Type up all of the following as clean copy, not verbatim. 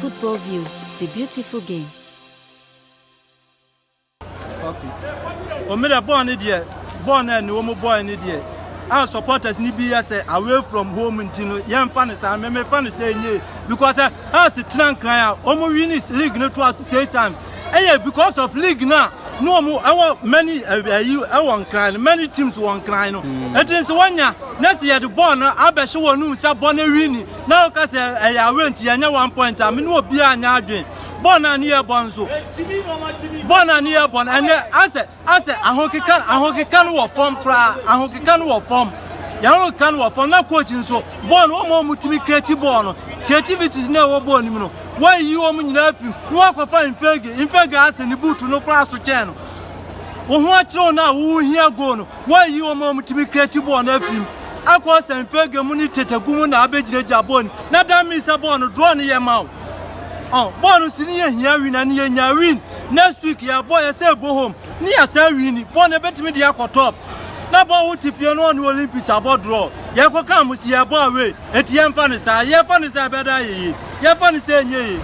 Football View, the beautiful game. Okay. Omega born idiot, born and woman boy in idiot. Our supporters need be say away from home in Tino. Young fans, I remember funny saying ye because I see Trunk cry almost win this league no to us 8 times. And yeah, because of league now. No more. I want many. I want crying. Many teams want crying. It is 1 year. Next year the born. I bet she won't know. Say born winning. Now cause I went. You 1 point. I mean, no be a nyadwe. Born and year born so. Born and year born. And I said, I hope you can work from pra. I hope you can work from. You can work from. Now coaching so. Born one more multi creative born. Creativity is never born. You know. Why you want me to work for fine figure? In fact, I send the boot to no price to channel. What you now who here go? Why you want me to be creative on a film? I was and figure money to Gumon Abbey Jabon. Not that means a born drawn in your mouth. Oh, born senior here win and here win. Next week, your boy I say go home. Near Sarini, born a better media for top. Now, what if you're not Olympics about draw? You can come with your boy away. At young fantasy, your fantasy better. Your fantasy saying ye.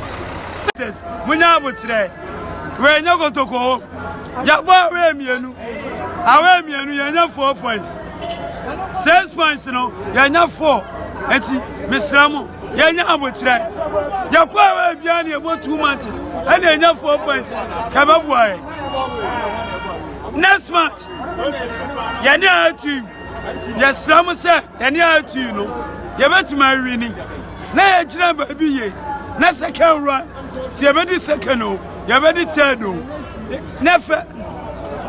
We now today. We're not going to go home. Your boy, away me, you know 4 points. 6 points, you know, you're not 4. And Miss Ramo, you're not today. Your boy, away behind you about 2 months. And you're not 4 points. Come up, boy. Next match, you're near to you. Yes, Ramo said, you're near to you, no. You're better my winning. Now, you're baby, ye. Na second run. Si you ready second, no. You ready third, no. Never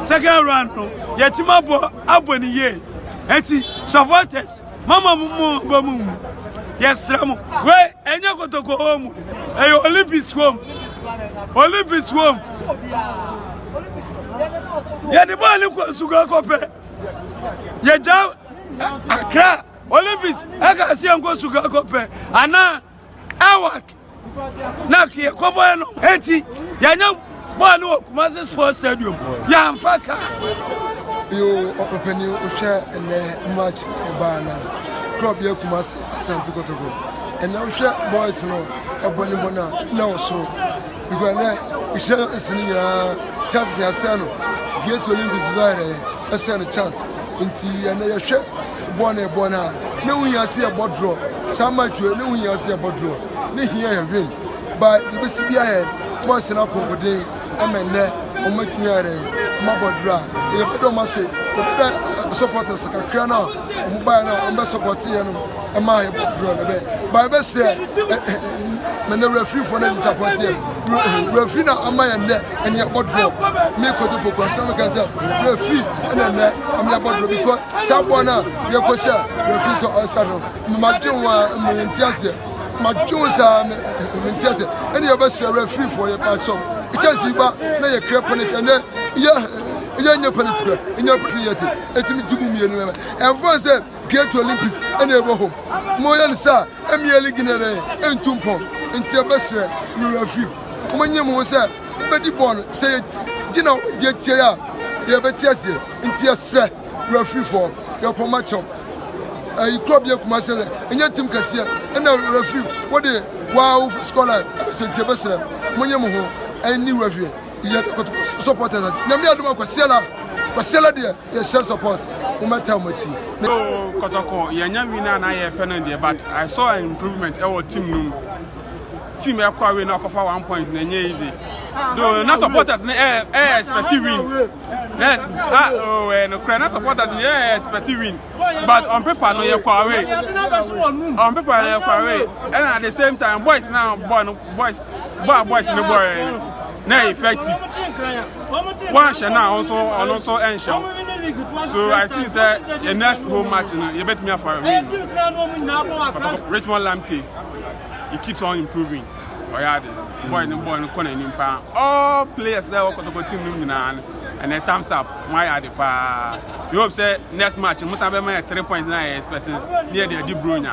second run, no. You team up aboni ye. Enti supporters, mama mumu. Yes, Ramo. Wait, and you got to go home. Hey, Olympics home. Olympics home. Yeah, the ball look sugar copper. Yeah, Jow Accra Olympics. I can see him go sugar copper. And now I work. Now here, come on. Eti, ya know, ball no Kumasi Sports Stadium. Ya mfaka. You open you share in the match bana. Club ya Kumasi Asante Kotoko. And now share boys no. Ebony bona no so. Because now you share is chance ya sano. Get to Olympics there. A sano chance. Inti and you share bona. No one see a board draw. Some match no one see a board draw. Ne here win but the BCBI boys na konkodin amene o matimiare mabodra e bedo mase e bedo supporters kakra na o buy na o be support here no e ma he bodra no be by be say me na referee for na disappoint here referee na amaya ne and ya bodra me kodo poko asam kan say referee and am ya bodra because sabona ye ko say referee so osado ma dwon me ntiase Majusa Mintias, and you best referee for your patch up. It has you back, now you create penalty, and then you're in your penalty, in your penalty, and to me, and once they get to Olympics and they go home. Moyan Sa, Emily Guinea, and Tumpo, and your best referee. When you was there, Betty Bon said, Dino, dear Tia, dear Bettias, and Tia, referee for your match up. You club your Kumasi and your team can see and now referee. What the wow scholar said to Besser, Monyamu, and new referee. You have to support us. Namia Cosella, dear, yes, support. No matter how much. No, Kotoko, Yanya winner and I have penalty, but I saw an improvement in our team room. Team acquiring knock off 1 point in easy. No, not supporters, expect to win. Yes, no, not supporters, expect to win. But on paper, no, you're away. On paper, you're away. And at the same time, boys now, boys in the boy, no effective. One shall now also end show. So I think that the next home match, you bet me for a win. Richmond Lamptey, he keeps on improving. Boy, no corner in pound. All players there will go to team and then thumbs up. Why are the pa? You hope say next match, must have 3 points now expecting near the De Bruyne.